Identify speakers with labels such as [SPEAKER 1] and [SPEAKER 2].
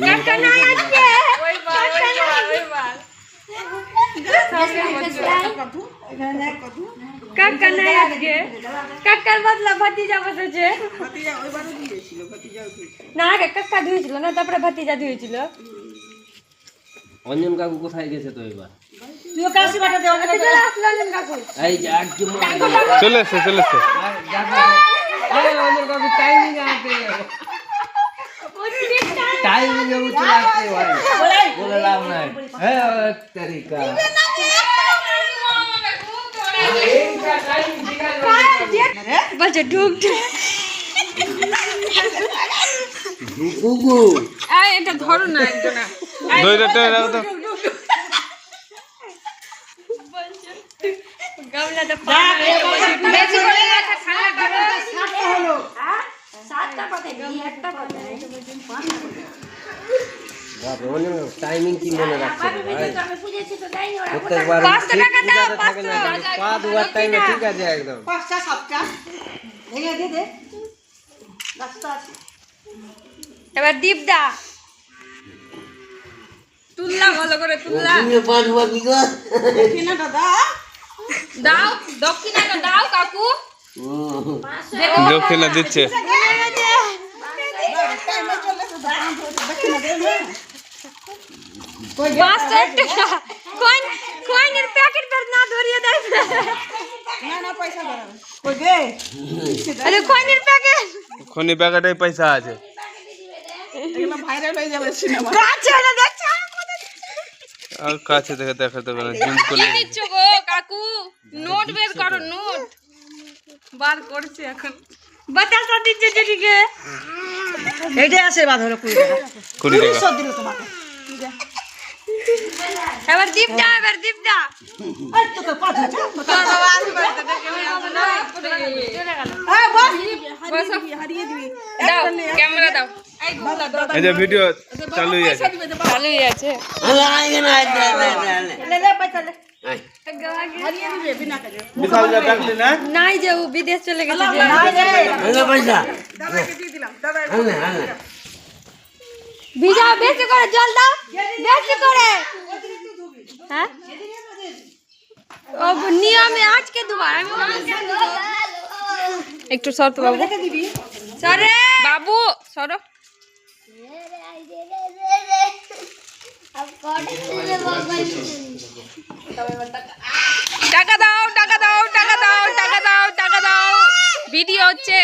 [SPEAKER 1] কাকা নাই আজকে কাকা নাই আজকে কাকার বদলা ভাতিজা বসেছে না আগে কাকা ধুয়েছিল না তারপরে ভাতিজা ধুয়েছিল
[SPEAKER 2] অঞ্জন কাকু কোথায় গেছে তো এবার
[SPEAKER 1] তুইও কাশি বাটা দে অনেক চলে আসলো অঞ্জন কাকু
[SPEAKER 2] এই যে একদম
[SPEAKER 3] চলে এসে
[SPEAKER 2] অঞ্জন কাকু টাইমিং আতে टाइमिंग में चला आते भाई बोले लाभ नहीं है तरीका
[SPEAKER 1] बच्चे ढूक
[SPEAKER 2] गुगु
[SPEAKER 1] এই এটা ধরো না একদম
[SPEAKER 3] দইটা রাখো তো
[SPEAKER 1] গামলাটা পানি বেশি করে মাথা ঠান্ডা করো সাতটা হলো সাতটা পাতে একটা পাতে
[SPEAKER 2] टाइमिंग की मने रखते भाई प्रत्येकबार
[SPEAKER 1] 500 টাকা দাও 500
[SPEAKER 2] पा दुआ टाइम में ठीक है जाए एकदम
[SPEAKER 1] 5টা 7টা ভেঙে দে দে রাস্তা আছে এবার দীপদা তুললা ভালো করে তুললা
[SPEAKER 2] তুমি পাঁচ বার কি গো
[SPEAKER 1] দক্ষিণাটা দাও দাও দক্ষিণাটা দাও কাকু
[SPEAKER 3] দক্ষিণা দিচ্ছে
[SPEAKER 1] কয়েনের প্যাকেট বের না ধরিয়ে দেয় না না পয়সা দাও কই গে আরে কয়েনের প্যাকেট
[SPEAKER 3] খনি প্যাকেটে পয়সা আছে
[SPEAKER 1] এগুলো ভাইরাল হয়ে যাবে সিনেমা কাছে না দেখছ
[SPEAKER 3] আর কাছে দেখাতে পারে জুম করলে
[SPEAKER 1] নিচ্ছ গো কাকু নোট বের করো নোট বার করছে এখন বাতাসা দিচ্ছে দিদিকে এইটা আশীর্বাদ হলো 20 টাকা
[SPEAKER 3] 20 টাকা
[SPEAKER 1] 200 দিল তোমাকে এবার দীপদা এই তোকে পাঁচ আছে তোর বাবা আশীর্বাদ দেখে হবে না চলে গেল এই বস হারিয়ে দিবি দাও ক্যামেরা দাও এই গোলা দাও
[SPEAKER 3] এই যে ভিডিও চালুই আছে
[SPEAKER 2] अल्लाह आएगा ना
[SPEAKER 1] ले पैसा ले হারিয়ে দিবে বিনা কাজে
[SPEAKER 3] বিশাল যা ডাকলি না
[SPEAKER 1] নাই যে ও বিদেশ চলে গেছে যে
[SPEAKER 2] अल्लाह पैसा
[SPEAKER 1] দাদাকে দিয়ে দিলাম দাদা
[SPEAKER 2] अल्लाह
[SPEAKER 1] ভিজা বেশি করে জল দাও বেশি করে হ্যাঁ ও নিয়মে আজকে দুবার আমি একটু শর্ত বাবু সরে বাবু সরো টাকা দাও ভিডিও হচ্ছে